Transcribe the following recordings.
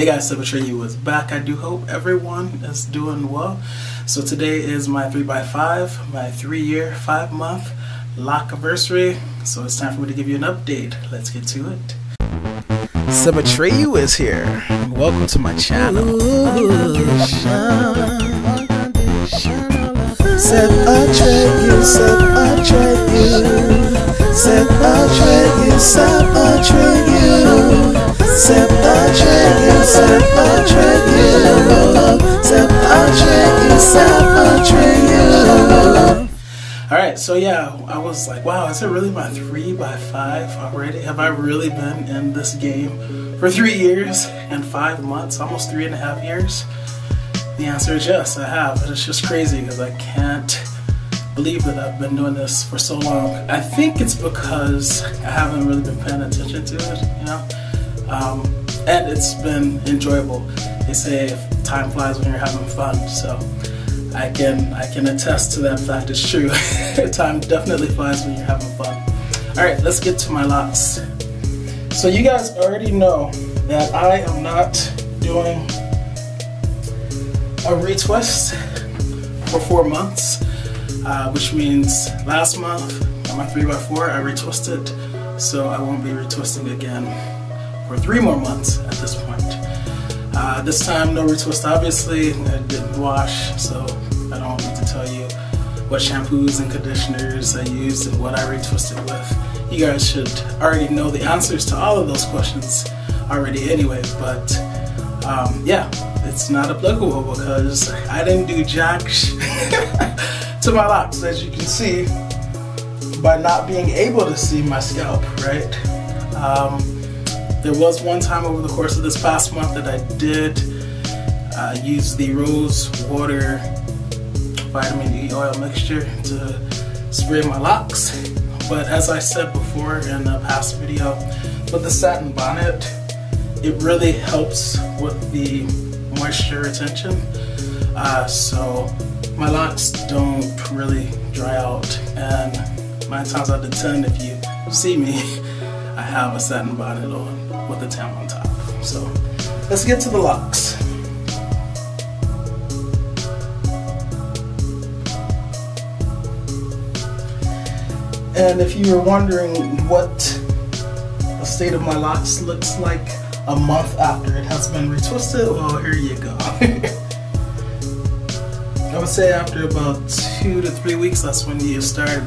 Hey guys, Sebbies was back. I do hope everyone is doing well. So today is my 3x5, my 3-year, 5-month lock anniversary. So it's time for me to give you an update. Let's get to it. Sebbies is here. Welcome to my channel. Alright, so yeah, I was like, wow, is it really my 3x5 already? Have I really been in this game for 3 years and 5 months, almost 3.5 years? The answer is yes, I have. And it's just crazy because I can't believe that I've been doing this for so long. I think it's because I haven't really been paying attention to it, you know? And it's been enjoyable. They say time flies when you're having fun, so I can attest to that fact. It's true. Time definitely flies when you're having fun. Alright, let's get to my locks. So you guys already know that I am not doing a retwist for 4 months, which means last month on my 3x4 I retwisted, so I won't be retwisting again for 3 more months at this point. This time no retwist, obviously. I didn't wash, so I don't need to tell you what shampoos and conditioners I used and what I retwisted with. You guys should already know the answers to all of those questions already anyway, but yeah, it's not applicable because I didn't do jack to my locks, as you can see by not being able to see my scalp, right? There was one time over the course of this past month that I did use the rose water vitamin E oil mixture to spray my locks, but as I said before in a past video, with the satin bonnet, it really helps with the moisture retention, so my locks don't really dry out, and 9 times out of 10 if you see me, I have a satin bonnet on with a tam on top. So let's get to the locks. And if you were wondering what the state of my locks looks like a month after it has been retwisted, well, here you go. I would say after about 2 to 3 weeks, that's when you start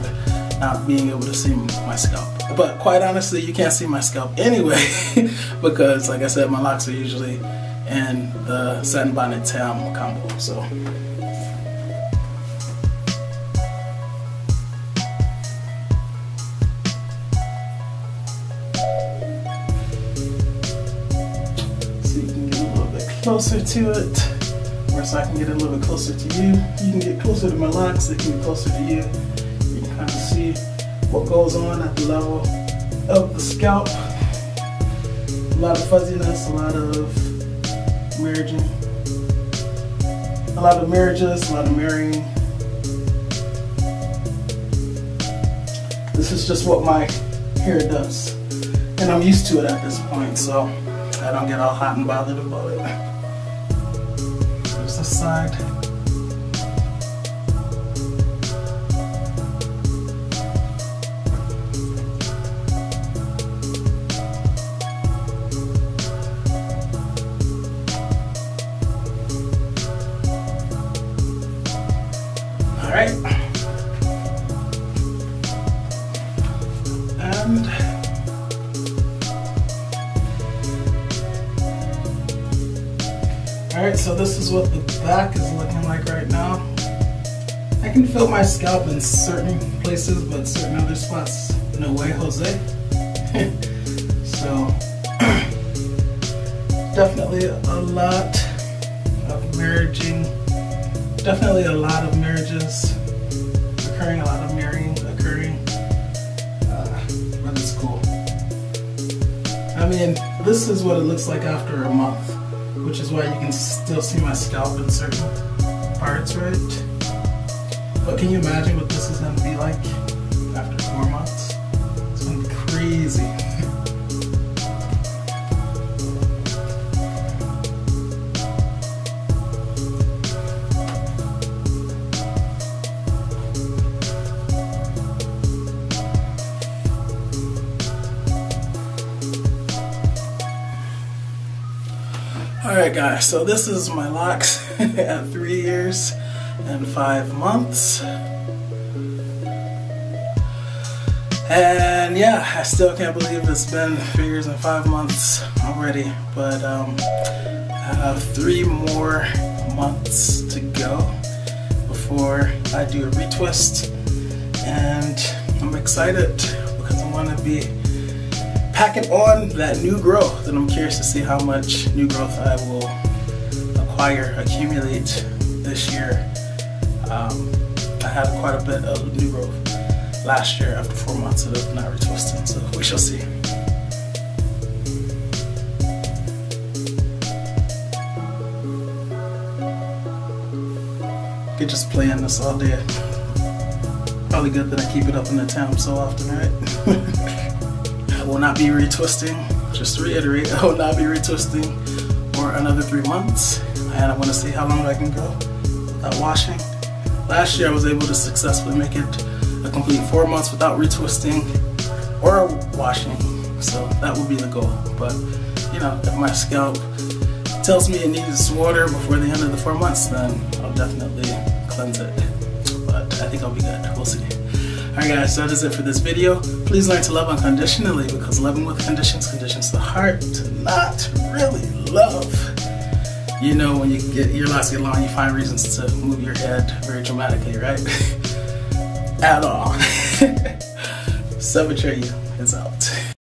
not being able to see my scalp. But quite honestly, you can't see my scalp anyway because, like I said, my locks are usually in the satin bonnet tam combo. So you can get a little bit closer to it, or so I can get a little bit closer to you. You can get closer to my locks, they can get closer to you. You can kind of see what goes on at the level of the scalp. A lot of fuzziness, a lot of merging, a lot of marriages, a lot of marrying. This is just what my hair does, and I'm used to it at this point, so I don't get all hot and bothered about it. There's this side. Alright, and alright, so this is what the back is looking like right now. I can feel my scalp in certain places, but certain other spots, no way, Jose. So, definitely a lot of merging. Definitely a lot of marriages occurring, a lot of marrying occurring, but it's cool. I mean, this is what it looks like after a month, which is why you can still see my scalp in certain parts, right? But can you imagine what this is going to be like after 4 months? It's going to be crazy. Alright guys, so this is my locks at 3 years and 5 months. And yeah, I still can't believe it's been 3 years and 5 months already, but I have 3 more months to go before I do a retwist, and I'm excited because I want to be packing on that new growth, and I'm curious to see how much new growth I will accumulate this year. I had quite a bit of new growth last year after 4 months of not retwisting, so we shall see. Could just play in this all day. Probably good that I keep it up in the town so often, right? I will not be retwisting, just to reiterate, I will not be retwisting for another 3 months, and I want to see how long I can go without washing. Last year I was able to successfully make it a complete 4 months without retwisting or washing, so that would be the goal. But you know, if my scalp tells me it needs water before the end of the 4 months, then I'll definitely cleanse it. But I think I'll be good. We'll see. Alright guys, so that is it for this video. Please learn to love unconditionally, because loving with conditions conditions the heart to not really love. You know, when your locks get long, you find reasons to move your head very dramatically, right? At all. Sebbies is out.